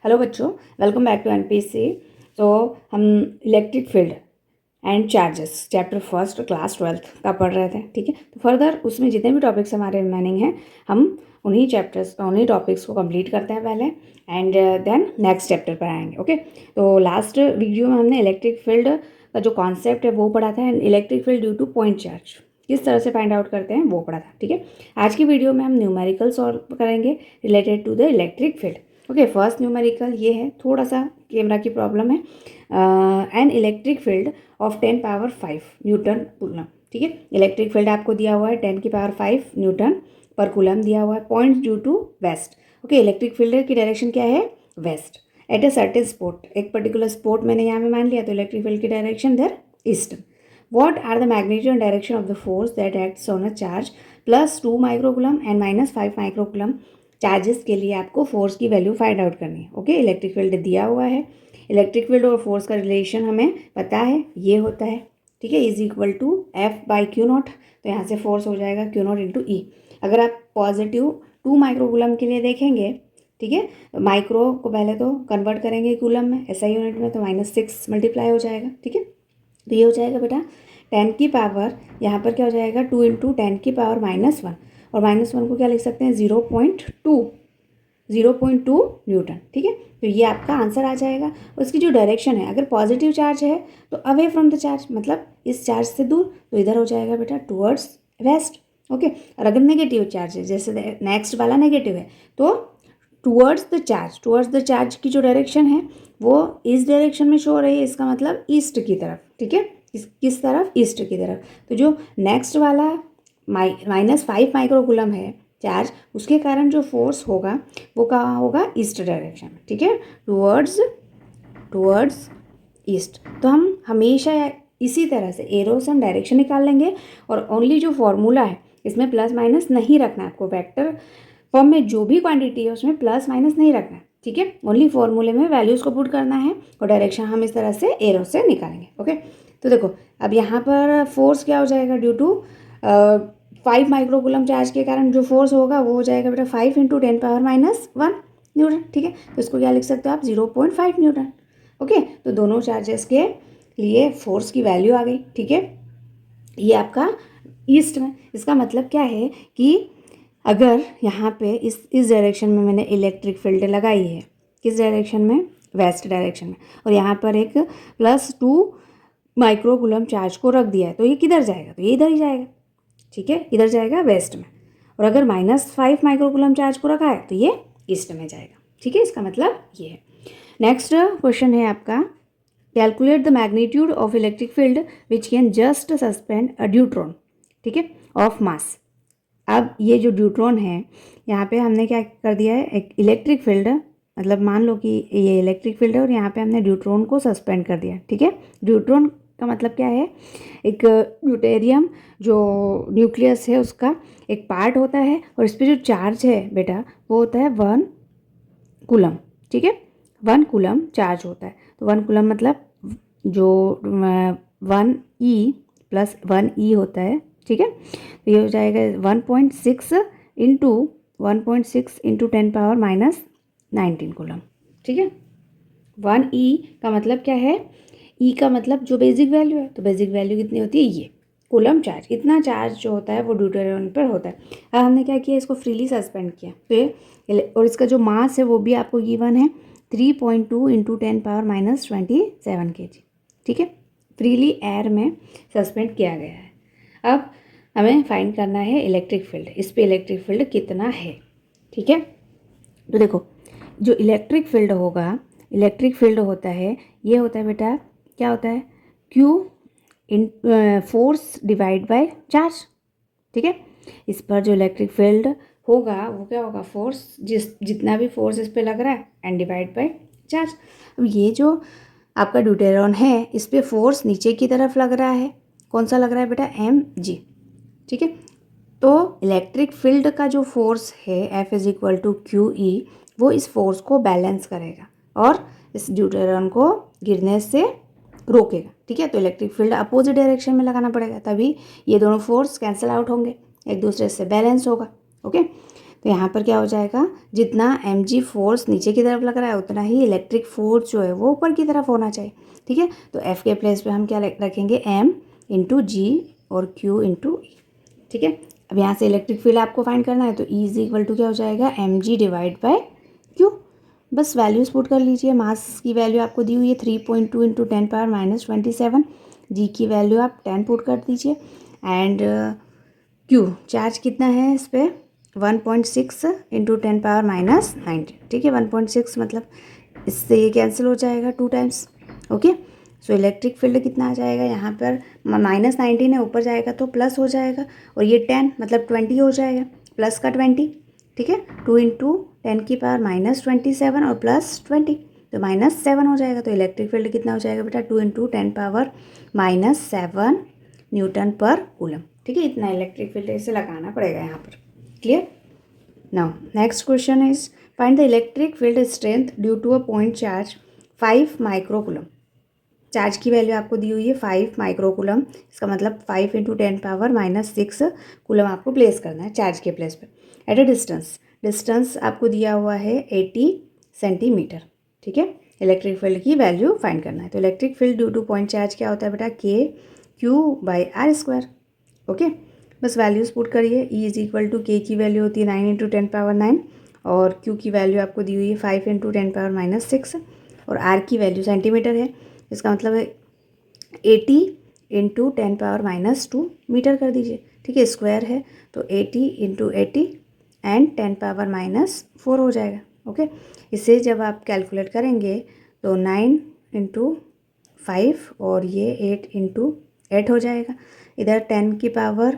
Hello बच्चों, welcome back to NPC. तो हम electric field and charges chapter first class 12th का पढ़ रहे थे। ठीक है, तो फर्दर उसमें जितने भी टॉपिक्स हमारे रिमेनिंग हैं हम उन्हीं टॉपिक्स को कंप्लीट करते हैं पहले एंड देन नेक्स्ट चैप्टर पर आएंगे। ओके, तो लास्ट वीडियो में हमने इलेक्ट्रिक फील्ड का जो कॉन्सेप्ट है वो पढ़ा था and electric field due two point charge किस तरह से फाइंड आउट करते हैं वो पढ़ा था। ठीक है, आज की वीडियो में हम न्यूमेरिकल सॉल्व करेंगे related to the electric field. Okay, first numerical ये है, थोड़ा सा कैमरा की प्रॉब्लम है। An electric field of 10 power 5 newton coulomb. ठीक है, इलेक्ट्रिक फील्ड आपको दिया हुआ है 10 की पावर 5 न्यूटन पर कूलम दिया हुआ है। Point due to west. Okay, electric field की डायरेक्शन क्या है? West. At a certain spot, एक पर्टिकुलर स्पॉट मैंने यहाँ पे मान लिया, तो इलेक्ट्रिक फील्ड की direction there east. What are the magnitude and direction of the force that acts on a charge plus 2 microcoulomb and minus 5 microcoulomb charges के लिए आपको फोर्स की वैल्यू फाइंड आउट करनी है। ओके, इलेक्ट्रिक फील्ड दिया हुआ है, इलेक्ट्रिक फील्ड और फोर्स का रिलेशन हमें पता है, ये होता है। ठीक है, is equal to F by Q nought. तो यहाँ से फोर्स हो जाएगा क्यू नॉट इंटू ई। अगर आप पॉजिटिव 2 माइक्रोकूलम के लिए देखेंगे, ठीक है, माइक्रो को पहले तो कन्वर्ट करेंगे कूलम में, ऐसा यूनिट में, तो -6 मल्टीप्लाई हो जाएगा। ठीक है, तो ये हो जाएगा बेटा 10 की पावर, यहाँ पर क्या हो जाएगा 2 इंटू 10 की पावर -1, और -1 को क्या लिख सकते हैं 0.2 न्यूटन। ठीक है, तो ये आपका आंसर आ जाएगा। उसकी जो डायरेक्शन है, अगर पॉजिटिव चार्ज है तो अवे फ्रॉम द चार्ज, मतलब इस चार्ज से दूर, तो इधर हो जाएगा बेटा टुवर्ड्स वेस्ट। ओके, और अगर नेगेटिव चार्ज है, जैसे नेक्स्ट वाला नेगेटिव है, तो टुवर्ड्स द चार्ज की जो डायरेक्शन है वो इस डायरेक्शन में शो हो रही है, इसका मतलब ईस्ट की तरफ। ठीक है, किस तरफ? ईस्ट की तरफ। तो जो नेक्स्ट वाला -5 माइक्रोकूलम है चार्ज, उसके कारण जो फोर्स होगा वो कहाँ होगा? ईस्ट डायरेक्शन में। ठीक है, टुवर्ड्स ईस्ट। तो हम हमेशा इसी तरह से एरो से हम डायरेक्शन निकाल लेंगे, और ओनली जो फॉर्मूला है इसमें प्लस माइनस नहीं रखना है आपको। वेक्टर फॉर्म में जो भी क्वांटिटी है उसमें प्लस माइनस नहीं रखना है। ठीक है, ओनली फॉर्मूले में वैल्यूज़ को पुट करना है और डायरेक्शन हम इस तरह से एरो से निकालेंगे। ओके, तो देखो अब यहाँ पर फोर्स क्या हो जाएगा? ड्यू टू 5 माइक्रोकूलम चार्ज के कारण जो फोर्स होगा वो हो जाएगा बेटा 5 इंटू 10 पावर -1 न्यूटन। ठीक है, तो इसको क्या लिख सकते हो आप? 0.5 न्यूटन। ओके, तो दोनों चार्जेस के लिए फोर्स की वैल्यू आ गई। ठीक है, ये आपका ईस्ट में। इसका मतलब क्या है कि अगर यहाँ पे इस डायरेक्शन में मैंने इलेक्ट्रिक फील्ड लगाई है, किस डायरेक्शन में? वेस्ट डायरेक्शन में, और यहाँ पर एक +2 माइक्रोकूलम चार्ज को रख दिया है, तो ये किधर जाएगा? तो ये इधर ही जाएगा। ठीक है, इधर जाएगा वेस्ट में। और अगर -5 माइक्रोकूलम चार्ज को रखा है तो ये ईस्ट में जाएगा। ठीक है, इसका मतलब ये है। नेक्स्ट क्वेश्चन है आपका, calculate the magnitude of electric field which can just suspend a deuteron. ठीक है, ऑफ मास। अब ये जो ड्यूट्रॉन है, यहाँ पे हमने क्या कर दिया है? एक इलेक्ट्रिक फील्ड, मतलब मान लो कि ये इलेक्ट्रिक फील्ड है और यहाँ पे हमने ड्यूट्रॉन को सस्पेंड कर दिया। ठीक है, ड्यूट्रॉन का मतलब क्या है? एक ड्यूटेरियम जो न्यूक्लियस है उसका एक पार्ट होता है, और इस पर जो चार्ज है बेटा वो होता है 1 कूलम। ठीक है, 1 कूलम चार्ज होता है। तो 1 कूलम मतलब जो 1E + 1E होता है। ठीक है, तो ये हो जाएगा 1.6 इंटू 10 पावर -19 कूलम। ठीक है, 1E का मतलब क्या है? E का मतलब जो बेसिक वैल्यू है, तो बेसिक वैल्यू कितनी होती है? ये कूलम चार्ज। इतना चार्ज जो होता है वो ड्यूटेरियम पर होता है। अब हमने क्या किया? इसको फ्रीली सस्पेंड किया, तो और इसका जो मास है वो भी आपको गिवन है 3.2 इंटू 10 पावर -27 kg। ठीक है, फ्रीली एयर में सस्पेंड किया गया है। अब हमें फाइंड करना है इलेक्ट्रिक फील्ड, इस पे इलेक्ट्रिक फील्ड कितना है। ठीक है, तो देखो जो इलेक्ट्रिक फील्ड होता है, ये होता है बेटा, क्या होता है? Q in force divide by charge. ठीक है, इस पर जो इलेक्ट्रिक फील्ड होगा वो क्या होगा? फोर्स, जितना भी फोर्स इस पे लग रहा है एंड डिवाइड बाय चार्ज। अब ये जो आपका ड्यूटेरॉन है, इस पे फोर्स नीचे की तरफ लग रहा है। कौन सा लग रहा है बेटा? mg। ठीक है, तो इलेक्ट्रिक फील्ड का जो फोर्स है F = QE, वो इस फोर्स को बैलेंस करेगा और इस ड्यूटेरॉन को गिरने से रोकेगा। ठीक है, तो इलेक्ट्रिक फील्ड अपोजिट डायरेक्शन में लगाना पड़ेगा, तभी ये दोनों फोर्स कैंसिल आउट होंगे, एक दूसरे से बैलेंस होगा। ओके, तो यहाँ पर क्या हो जाएगा, जितना mg फोर्स नीचे की तरफ लग रहा है उतना ही इलेक्ट्रिक फोर्स जो है वो ऊपर की तरफ होना चाहिए, ठीक है। तो F के प्लेस पे हम क्या रखेंगे, m इंटू जी और q इंटू ई, ठीक है। अब यहाँ से इलेक्ट्रिक फील्ड आपको फाइंड करना है, तो E इज इक्वल टू क्या हो जाएगा, mg डिवाइड बाय q। बस वैल्यूज़ पुट कर लीजिए। मास की वैल्यू आपको दी हुई है 3.2 इंटू 10⁻⁻27। जी की वैल्यू आप 10 पुट कर दीजिए एंड क्यू चार्ज कितना है इस पर 1.6 इंटू 10⁻⁻90, ठीक है। 1.6 मतलब इससे ये कैंसिल हो जाएगा 2 times, okay. So electric field कितना आ जाएगा यहाँ पर, -19 है, ऊपर जाएगा तो प्लस हो जाएगा, और ये 10 मतलब 20 हो जाएगा, प्लस का 20, ठीक है। 2 इंटू 10⁻⁻27 और प्लस 20 तो -7 हो जाएगा। तो इलेक्ट्रिक फील्ड कितना हो जाएगा बेटा, 2 इंटू 10⁻⁻7 न्यूटन पर कूलम, ठीक है। इतना इलेक्ट्रिक फील्ड इसे लगाना पड़ेगा यहाँ पर, clear. Now next question is find the electric field strength due to a point charge 5 microcoulomb. Charge की वैल्यू आपको दी हुई है 5 माइक्रोकूलम, इसका मतलब 5 इंटू 10⁻⁻6 कूलम आपको प्लेस करना है चार्ज के प्लेस पर एट अ डिस्टेंस आपको दिया हुआ है 80 सेंटीमीटर, ठीक है। इलेक्ट्रिक फील्ड की वैल्यू फाइंड करना है। तो electric field due two point charge क्या होता है बेटा, Q/R², ओके। बस वैल्यूज़ पुट करिए। E इज इक्वल टू के की वैल्यू होती है 9 इंटू 10⁻9 और Q की वैल्यू आपको दी हुई है 5 इंटू 10⁻⁻6 और R की वैल्यू सेंटीमीटर है, इसका मतलब है 80 इंटू 10⁻⁻2 मीटर कर दीजिए, ठीक है। स्क्वायर है तो 80 इंटू 80 एंड 10⁻⁻4 हो जाएगा, ओके। इसे जब आप कैलकुलेट करेंगे तो 9 इंटू 5 और ये 8 इंटू 8 हो जाएगा, इधर 10 की पावर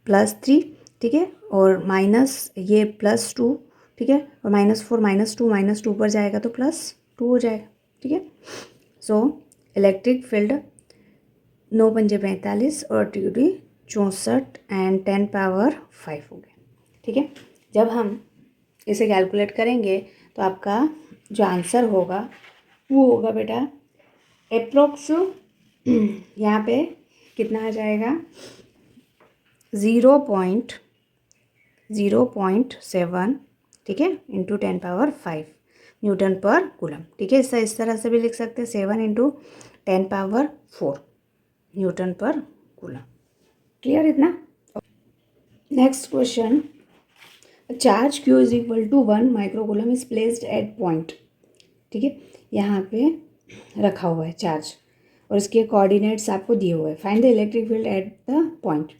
+3, ठीक है, और माइनस ये +2, ठीक है, और -4 -2 पर जाएगा तो +2 हो जाएगा, ठीक है। सो इलेक्ट्रिक फील्ड 9 पंजे 45 और ड्यूटी 64 एंड 10⁻5 हो गया, ठीक है। जब हम इसे कैलकुलेट करेंगे तो आपका जो आंसर होगा वो होगा बेटा अप्रोक्स यहाँ पे कितना आ जाएगा 0.7, ठीक है, इंटू 10⁻5 न्यूटन पर कूलम, ठीक है। इस तरह से भी लिख सकते हैं 7 इंटू 10⁻4 न्यूटन पर कूलम, क्लियर इतना। Next question, charge Q is equal to 1 microcoulomb is placed at point, ठीक है। यहाँ पे रखा हुआ है चार्ज और इसके कोऑर्डिनेट्स आपको दिए हुए हैं। Find the electric field at the point.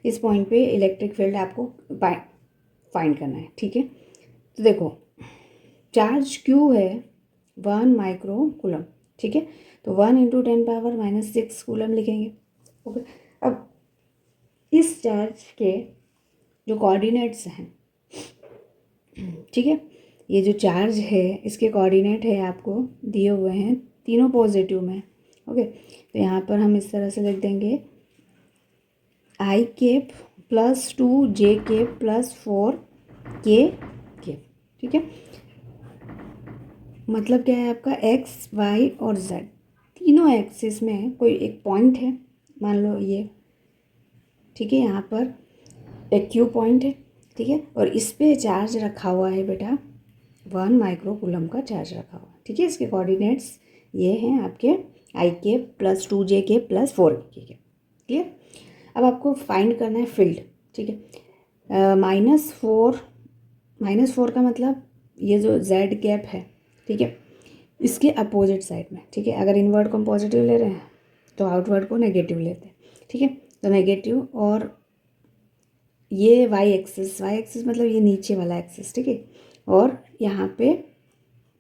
इस पॉइंट पे इलेक्ट्रिक फील्ड आपको फाइंड करना है, ठीक है। तो देखो चार्ज Q है 1 माइक्रोकूलम, ठीक है। तो 1 इंटू 10⁻⁻6 कूलम लिखेंगे, ओके। अब इस चार्ज के जो कोऑर्डिनेट्स हैं, ठीक है, ये जो चार्ज है इसके कोऑर्डिनेट है आपको दिए हुए हैं तीनों पॉजिटिव में, ओके। तो यहाँ पर हम इस तरह से लिख देंगे i cap +2 j cap +4 k cap, ठीक है। मतलब क्या है आपका x y और z तीनों एक्सिस में कोई एक पॉइंट है, मान लो ये, ठीक है। यहाँ पर एक Q पॉइंट है, ठीक है, और इस पे चार्ज रखा हुआ है बेटा 1 माइक्रोकूलम का चार्ज रखा हुआ है, ठीक है। इसके कोऑर्डिनेट्स ये हैं आपके i cap +2 j cap +4 k cap, clear. अब आपको फाइंड करना है फील्ड, ठीक है। -4 का मतलब ये जो z कैप है, ठीक है, इसके अपोजिट साइड में, ठीक है। अगर इनवर्ड को हम पॉजिटिव ले रहे हैं तो आउटवर्ड को नेगेटिव लेते हैं, ठीक है। तो नेगेटिव और ये वाई एक्सिस मतलब ये नीचे वाला एक्सिस, ठीक है, और यहाँ पे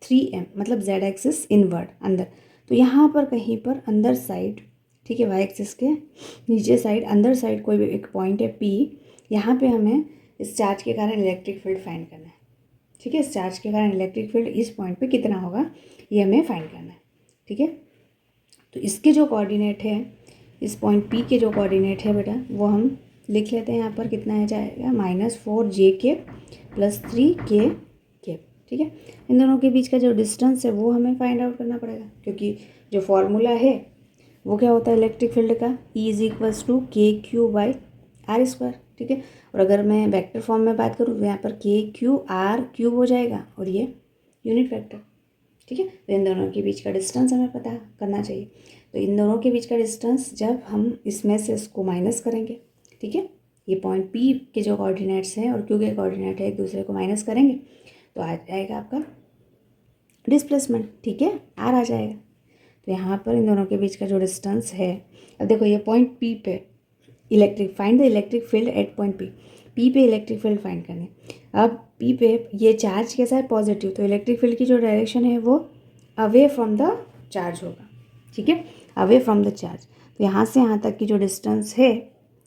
3m मतलब z एक्सिस इनवर्ड अंदर। तो यहाँ पर कहीं पर अंदर साइड, ठीक है, वाई एक्सिस के नीचे साइड अंदर साइड कोई भी एक पॉइंट है P, यहाँ पे हमें इस चार्ज के कारण इलेक्ट्रिक फील्ड फाइंड करना है, ठीक है। इस चार्ज के कारण इलेक्ट्रिक फील्ड इस पॉइंट पे कितना होगा ये हमें फाइंड करना है, ठीक है। तो इसके जो कोऑर्डिनेट है, इस पॉइंट P के जो कोऑर्डिनेट है बेटा वो हम लिख लेते हैं। यहाँ पर कितना आ जाएगा -4 j केप +3 k केप, ठीक है। इन दोनों के बीच का जो डिस्टेंस है वो हमें फाइंड आउट करना पड़ेगा, क्योंकि जो फॉर्मूला है वो क्या होता है इलेक्ट्रिक फील्ड का, E is equals to KQ/R², ठीक है। और अगर मैं वेक्टर फॉर्म में बात करूँ तो यहाँ पर के क्यू आर क्यूब हो जाएगा और ये यूनिट वेक्टर, ठीक है। तो इन दोनों के बीच का डिस्टेंस हमें पता करना चाहिए। तो इन दोनों के बीच का डिस्टेंस जब हम इसमें से इसको माइनस करेंगे, ठीक है, ये पॉइंट पी के जो कोऑर्डिनेट्स हैं और क्यू के कोऑर्डिनेट है एक दूसरे को माइनस करेंगे तो आ जाएगा आपका डिस्प्लेसमेंट, ठीक है, आर आ जाएगा। तो यहाँ पर इन दोनों के बीच का जो डिस्टेंस है, अब देखो ये पॉइंट पी पे electric find the electric field at point P पे इलेक्ट्रिक फील्ड फाइंड करने। अब पी पे ये चार्ज कैसा है, पॉजिटिव, तो इलेक्ट्रिक फील्ड की जो डायरेक्शन है वो अवे फ्रॉम द चार्ज होगा, ठीक है, अवे फ्रॉम द चार्ज। तो यहाँ से यहाँ तक की जो डिस्टेंस है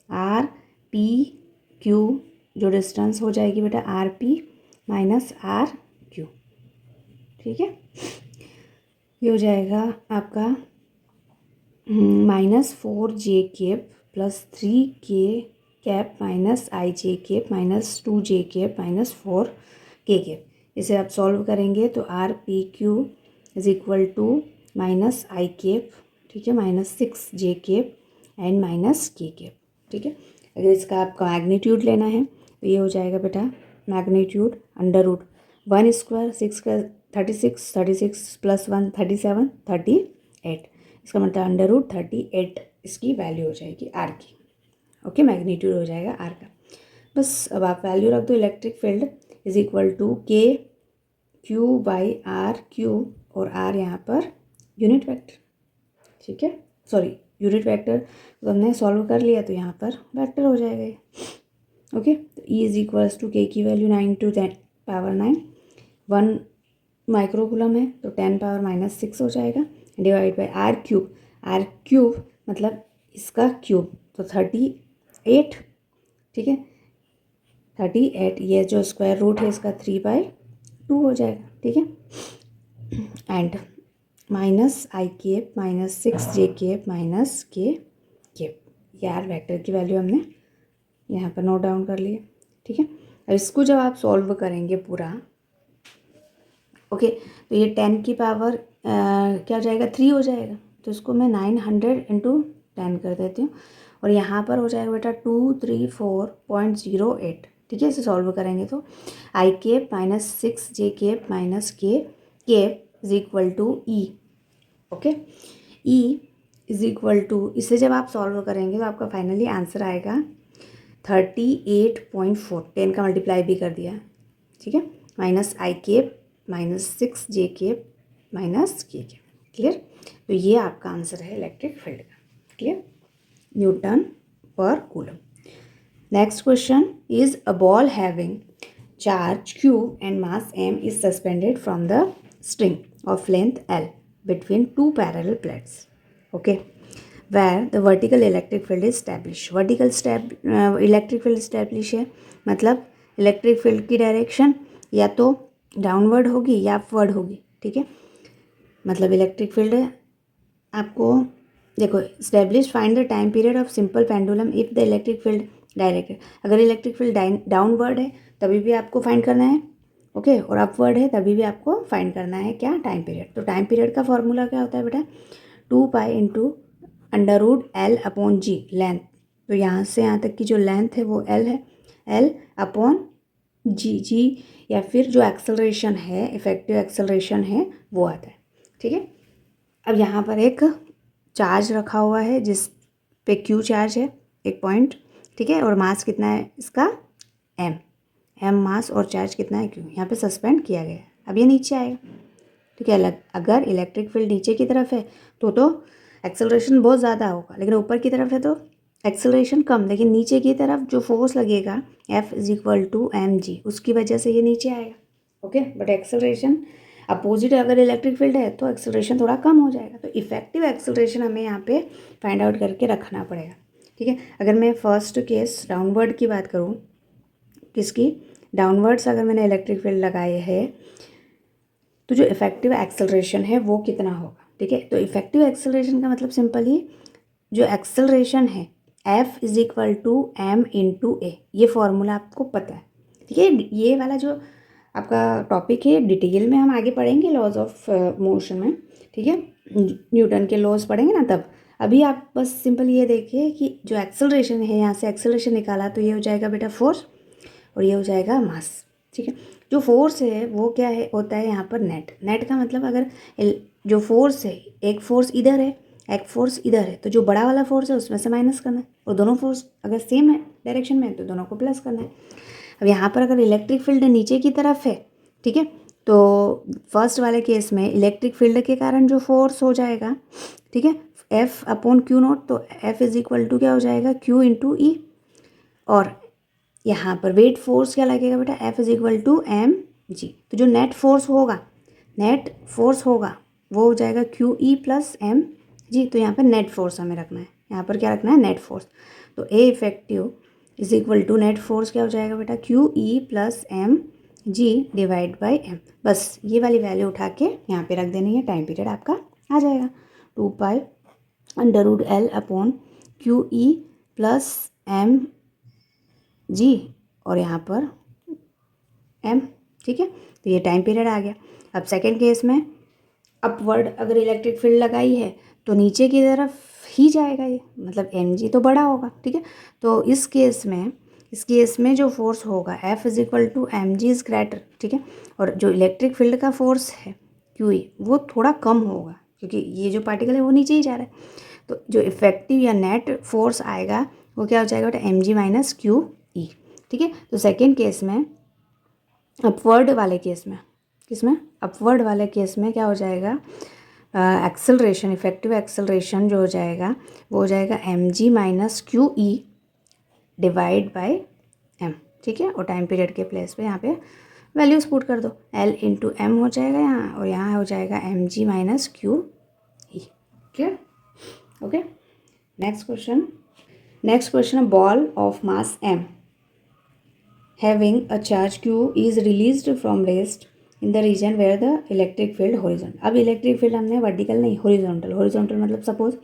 आर पी क्यू, जो डिस्टेंस हो जाएगी बेटा R P minus R Q, ठीक है। ये हो जाएगा आपका -4j plus 3k cap minus i(j) minus 2j minus 4k। इसे आप सॉल्व करेंगे तो R P Q is equal to minus i(, ठीक है, minus 6j and minus k, ठीक है। अगर इसका आपका मैग्नीट्यूड लेना है तो ये हो जाएगा बेटा मैग्नीट्यूड √1² 6 36 प्लस 1 37 38, इसका मतलब √38 इसकी वैल्यू हो जाएगी आर की, ओके, मैग्नीट्यूड हो जाएगा आर का। बस अब आप वैल्यू रख दो, electric field is equal to K Q by R Q, और आर यहाँ पर यूनिट वेक्टर, ठीक है, सॉरी यूनिट वेक्टर तो हमने सॉल्व कर लिया तो यहाँ पर वेक्टर हो जाएगा ये, ओके। तो ई इज इक्वल्स टू के की वैल्यू 9 × 10⁻⁹ 1 माइक्रोकूलम है तो 10⁻⁻⁶ हो जाएगा, डिवाइड बाई आर क्यूब मतलब इसका क्यूब तो 38, ठीक है, 38, ये जो स्क्वायर रूट है इसका 3/2 हो जाएगा, ठीक है, and minus i() minus 6j minus k, यार वेक्टर की वैल्यू हमने यहाँ पर नोट डाउन कर लिया, ठीक है। अब इसको जब आप सॉल्व करेंगे पूरा, ओके, तो ये 10 की पावर क्या हो जाएगा 3 हो जाएगा, तो इसको मैं 900 × 10 कर देती हूँ और यहाँ पर हो जाएगा बेटा 234.08, ठीक है। इसे सॉल्व करेंगे तो i() minus 6j minus k is equal to E, okay, E is equal to, इसे जब आप सॉल्व करेंगे तो आपका फाइनली आंसर आएगा 38.4, 10 का मल्टीप्लाई भी कर दिया, ठीक है, minus i() minus 6j minus k, clear. तो ये आपका आंसर है इलेक्ट्रिक फील्ड का, क्लियर, न्यूटन पर coulomb. Next question is a ball having charge q and mass m is suspended from the string of length L between two parallel plates, okay, where the vertical electric field is established. vertical electric field established है मतलब electric field की direction या तो downward होगी या upward होगी, ठीक है, मतलब इलेक्ट्रिक फील्ड आपको देखो establish find the time period of simple pendulum if the electric field directed. अगर इलेक्ट्रिक फील्ड डाउनवर्ड है तभी भी आपको फाइंड करना है, ओके, और अपवर्ड है तभी भी आपको फाइंड करना है क्या, टाइम पीरियड। तो टाइम पीरियड का फॉर्मूला क्या होता है बेटा 2π × √L/g लेंथ, तो यहाँ से यहाँ तक की जो लेंथ है वो L है, L/g या फिर जो एक्सेलरेशन है, इफेक्टिव एक्सेलरेशन है वो आता है, ठीक है। अब यहाँ पर एक चार्ज रखा हुआ है जिस पे Q चार्ज है एक पॉइंट, ठीक है, और मास कितना है इसका m मास और चार्ज कितना है Q, यहाँ पे सस्पेंड किया गया है। अब ये नीचे आएगा, ठीक है, अगर इलेक्ट्रिक फील्ड नीचे की तरफ है तो एक्सेलरेशन बहुत ज़्यादा होगा, लेकिन ऊपर की तरफ है तो एक्सेलरेशन कम, लेकिन नीचे की तरफ जो फोर्स लगेगा F is equal to mg, उसकी वजह से ये नीचे आएगा, ओके। बट एक्सेलरेशन अपोजिट अगर इलेक्ट्रिक फील्ड है तो एक्सेलरेशन थोड़ा कम हो जाएगा, तो इफेक्टिव एक्सेलरेशन हमें यहाँ पे फाइंड आउट करके रखना पड़ेगा, ठीक है। अगर मैं फर्स्ट केस डाउनवर्ड की बात करूँ, किसकी, डाउनवर्ड्स अगर मैंने इलेक्ट्रिक फील्ड लगाए है तो जो इफेक्टिव एक्सेलरेशन है वो कितना होगा, ठीक है। तो इफेक्टिव एक्सेलरेशन का मतलब सिंपल ही जो एक्सेलरेशन है F is equal to m × a, ये फॉर्मूला आपको पता है, ठीक है। ये वाला जो आपका टॉपिक है डिटेल में हम आगे पढ़ेंगे लॉज ऑफ मोशन में, ठीक है, न्यूटन के लॉज पढ़ेंगे ना तब। अभी आप बस सिंपल ये देखिए कि जो एक्सेलरेशन है, यहाँ से एक्सेलरेशन निकाला तो ये हो जाएगा बेटा फोर्स और ये हो जाएगा मास, ठीक है। जो फोर्स है वो क्या है, होता है यहाँ पर नेट। नेट का मतलब अगर जो फोर्स है, एक फोर्स इधर है, एक फोर्स इधर है, तो जो बड़ा वाला फोर्स है उसमें से माइनस करना है, और दोनों फोर्स अगर सेम है डायरेक्शन में तो दोनों को प्लस करना है। अब यहाँ पर अगर इलेक्ट्रिक फील्ड नीचे की तरफ है, ठीक है, तो फर्स्ट वाले केस में इलेक्ट्रिक फील्ड के कारण जो फोर्स हो जाएगा, ठीक है, F अपॉन क्यू नॉट, तो F इज इक्वल टू क्या हो जाएगा, Q इंटू ई। और यहाँ पर वेट फोर्स क्या लगेगा बेटा, F is equal to M G. तो जो नेट फोर्स होगा वो हो जाएगा Q E plus M G. तो यहाँ पर नेट फोर्स हमें रखना है, यहाँ पर क्या रखना है, नेट फोर्स। तो A effective is equal to net force क्या हो जाएगा बेटा, Q E plus M G divide by M. बस ये वाली वैल्यू उठा के यहाँ पे रख देनी है, टाइम पीरियड आपका आ जाएगा 2 pi under root L upon Q E plus M G, और यहाँ पर एम, ठीक है। तो ये टाइम पीरियड आ गया। अब सेकेंड केस में अपवर्ड अगर इलेक्ट्रिक फील्ड लगाई है तो नीचे की तरफ ही जाएगा ये, मतलब एम जी तो बड़ा होगा, ठीक है। तो इस केस में जो फोर्स होगा F is equal to M G is greater, ठीक है। और जो इलेक्ट्रिक फील्ड का फोर्स है क्यू ई वो थोड़ा कम होगा, क्योंकि ये जो पार्टिकल है वो नीचे ही जा रहा है। तो जो इफेक्टिव या नेट फोर्स आएगा वो क्या हो जाएगा बेटा, M G minus Q E, ठीक है। तो सेकेंड केस में अपवर्ड वाले केस में, किसमें, अपवर्ड वाले केस में क्या हो जाएगा, एक्सेलरेशन, इफेक्टिव एक्सेलरेशन जो हो जाएगा वो हो जाएगा M G minus Q E divide by M, ठीक है। और टाइम पीरियड के प्लेस पे यहाँ पे वैल्यूज पुट कर दो, एल इंटू एम हो जाएगा यहाँ, और यहाँ हो जाएगा M G minus Q E, clear, okay. Next question, ball of mass M having a charge q is released from rest in the region where the electric field horizontal। अब electric field हमने vertical नहीं, horizontal मतलब suppose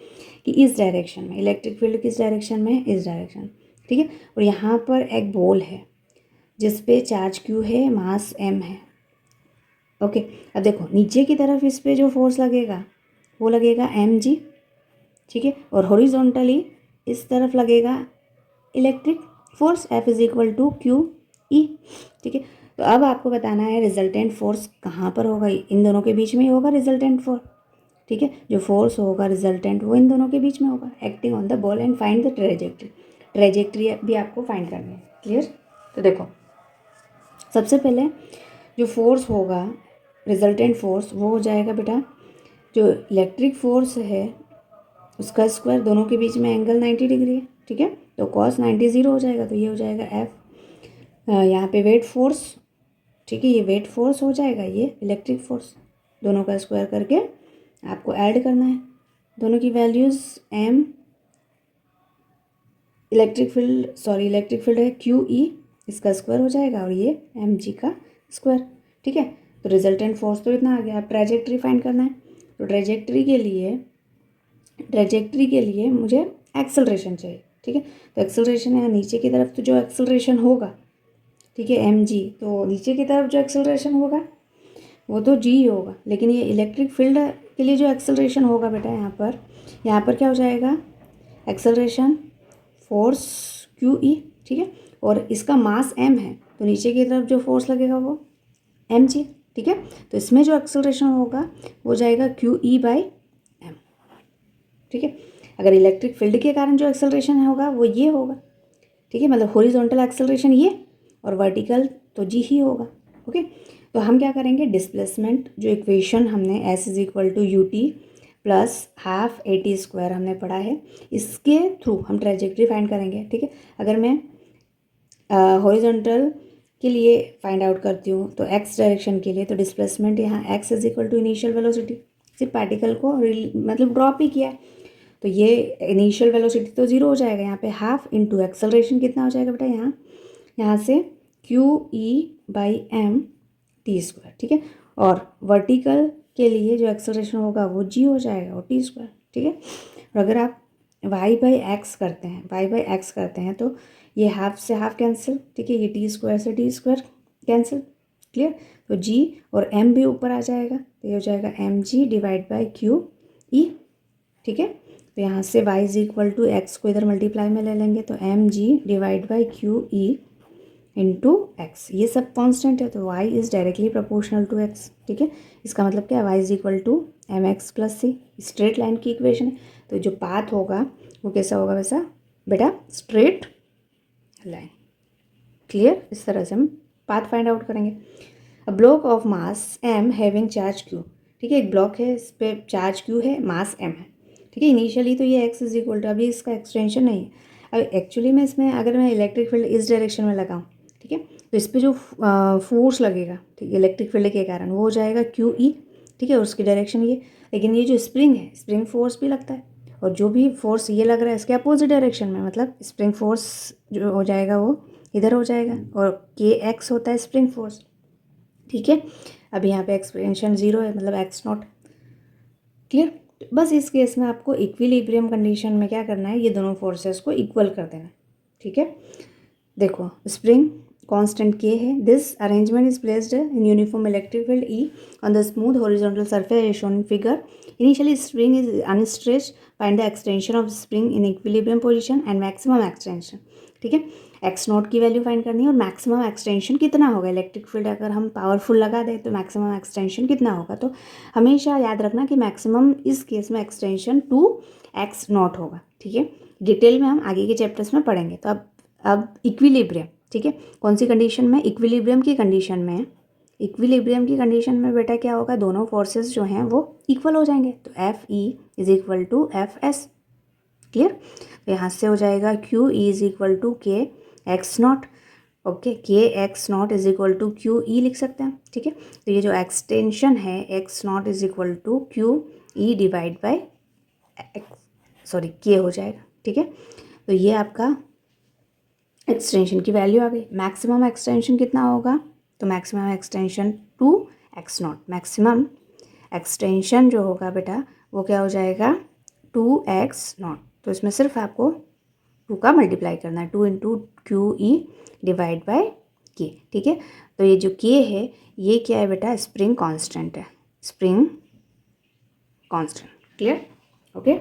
कि इस direction में, electric field किस direction में, इस डायरेक्शन, ठीक है। और यहाँ पर एक बॉल है जिस पे चार्ज q है, मास m है, ओके। अब देखो नीचे की तरफ इस पे जो फोर्स लगेगा वो लगेगा एम जी, ठीक है। और हॉरिजॉन्टली इस तरफ लगेगा electric force F is equal to Q E, ठीक है। तो अब आपको बताना है रिजल्टेंट फोर्स कहाँ पर होगा, इन दोनों के बीच में ही होगा रिजल्टेंट फोर्स, ठीक है। जो फोर्स होगा रिजल्टेंट वो इन दोनों के बीच में होगा, acting on the ball and find the trajectory भी आपको फाइंड करनी है, क्लियर। तो देखो सबसे पहले जो फोर्स होगा रिजल्टेंट फोर्स वो हो जाएगा बेटा, जो इलेक्ट्रिक फोर्स है उसका स्क्वायर, दोनों के बीच में एंगल 90 डिग्री है, ठीक है। तो कॉस 90 ज़ीरो हो जाएगा, तो ये हो जाएगा एफ, यहाँ पे वेट फोर्स, ठीक है, ये वेट फोर्स हो जाएगा, ये इलेक्ट्रिक फोर्स, दोनों का स्क्वायर करके आपको ऐड करना है दोनों की वैल्यूज़। एम इलेक्ट्रिक फील्ड है क्यू ई, इसका स्क्वायर हो जाएगा, और ये एम जी का स्क्वायर, ठीक है। तो रिजल्टेंट फोर्स तो इतना आ गया। अब ट्रेजेक्ट्री फाइंड करना है, तो ट्रेजेक्ट्री के लिए मुझे एक्सेलरेशन चाहिए, ठीक है। तो एक्सेलरेशन है नीचे की तरफ, तो जो एक्सेलरेशन होगा, ठीक है, एम जी, तो नीचे की तरफ जो एक्सेलरेशन होगा वो तो जी होगा, लेकिन ये इलेक्ट्रिक फील्ड के लिए जो एक्सेलरेशन होगा बेटा यहाँ पर क्या हो जाएगा, एक्सेलरेशन फोर्स क्यू ई, ठीक है। और इसका मास एम है, तो नीचे की तरफ जो फोर्स लगेगा वो एम जी, ठीक है। तो इसमें जो एक्सेलरेशन होगा वो जाएगा क्यू ई बाई एम, ठीक है। अगर इलेक्ट्रिक फील्ड के कारण जो एक्सेलरेशन होगा वो ये होगा, ठीक है, मतलब हॉरिजॉन्टल एक्सेलरेशन ये और वर्टिकल तो जी ही होगा, ओके। तो हम क्या करेंगे, डिस्प्लेसमेंट जो इक्वेशन हमने S is equal to U T plus half A T square हमने पढ़ा है, इसके थ्रू हम ट्रेजेक्ट्री फाइंड करेंगे, ठीक है। अगर मैं हॉरिजॉन्टल के लिए फाइंड आउट करती हूँ तो एक्स डायरेक्शन के लिए, तो डिस्प्लेसमेंट यहाँ X is equal to initial velocity, सिर्फ पार्टिकल को मतलब ड्रॉप ही किया है, तो ये इनिशियल वेलोसिटी तो ज़ीरो हो जाएगा, यहाँ पे हाफ इंटू एक्सेलरेशन कितना हो जाएगा बेटा, यहाँ से Q E by M T square, ठीक है। और वर्टिकल के लिए जो एक्सेलरेशन होगा वो जी हो जाएगा और टी स्क्वायर, ठीक है। और अगर आप वाई बाई एक्स करते हैं तो ये हाफ से हाफ कैंसिल, ठीक है, ये टी स्क्वायर से टी स्क्वायर कैंसिल, क्लियर। तो जी और एम भी ऊपर आ जाएगा, तो ये हो जाएगा M G divide by Q E, ठीक है। तो यहाँ से y is equal to X को इधर मल्टीप्लाई में ले लेंगे तो M G divide by Q E into X, ये सब कांस्टेंट है तो y is directly proportional to x, ठीक है। इसका मतलब क्या है, y is equal to M X plus C, straight line की इक्वेशन है। तो जो पाथ होगा वो कैसा होगा वैसा बेटा, स्ट्रेट लाइन। क्लियर, इस तरह से हम पाथ फाइंड आउट करेंगे। A block of mass m having charge q, ठीक है, एक ब्लॉक है, इस पर चार्ज q है, मास m है, ठीक है। इनिशियली तो ये x इज इक्वल टू, अभी इसका एक्सटेंशन नहीं है। अब एक्चुअली में इसमें अगर मैं इलेक्ट्रिक फील्ड इस डायरेक्शन में लगाऊँ, ठीक है, तो इस पर जो फोर्स लगेगा, ठीक है, इलेक्ट्रिक फील्ड के कारण वो हो जाएगा क्यू ई, ठीक है, और उसकी डायरेक्शन ये। लेकिन ये जो स्प्रिंग है, स्प्रिंग फोर्स भी लगता है, और जो भी फोर्स ये लग रहा है इसके अपोजिट डायरेक्शन में, मतलब स्प्रिंग फोर्स जो हो जाएगा वो इधर हो जाएगा, और के एक्स होता है स्प्रिंग फोर्स, ठीक है। अब यहाँ पे एक्सपेंशन 0 है, मतलब एक्स नॉट। क्लियर, बस इस केस में आपको इक्विलिब्रियम कंडीशन में क्या करना है, ये दोनों फोर्सेस को इक्वल कर देना, ठीक है। देखो स्प्रिंग कांस्टेंट के है, this arrangement is placed in uniform electric field E on the smooth horizontal surface as shown in figure. Initially spring is unstretched, find the extension of spring in equilibrium position and maximum extension, ठीक है। X nought की value find करनी है और maximum extension कितना होगा, electric field अगर हम पावरफुल लगा दें तो मैक्सिमम एक्सटेंशन कितना होगा। तो हमेशा याद रखना कि मैक्सिमम इस केस में एक्सटेंशन 2x नॉट होगा, ठीक है। डिटेल में हम आगे के चैप्टर्स में पढ़ेंगे। तो अब इक्विलिब्रियम, ठीक है, कौन सी कंडीशन में, इक्विलिब्रियम की कंडीशन में। इक्विलिब्रियम की कंडीशन में बेटा क्या होगा, दोनों फोर्सेस जो हैं वो इक्वल हो जाएंगे, तो F E is equal to F S. Clear, तो यहाँ से हो जाएगा Q E is equal to K X naught, okay, K X naught is equal to Q E लिख सकते हैं, ठीक है। तो ये जो एक्सटेंशन है X naught is equal to Q E divide by K हो जाएगा, ठीक है। तो ये आपका एक्सटेंशन की वैल्यू आ गई। मैक्सिमम एक्सटेंशन कितना होगा, तो maximum extension 2x not, maximum extension जो होगा बेटा वो क्या हो जाएगा 2x नॉट। तो इसमें सिर्फ आपको 2 का मल्टीप्लाई करना है, 2 into Q E divide by के, ठीक है। तो ये जो के है ये क्या है बेटा, स्प्रिंग कांस्टेंट है, स्प्रिंग कांस्टेंट। Clear, okay.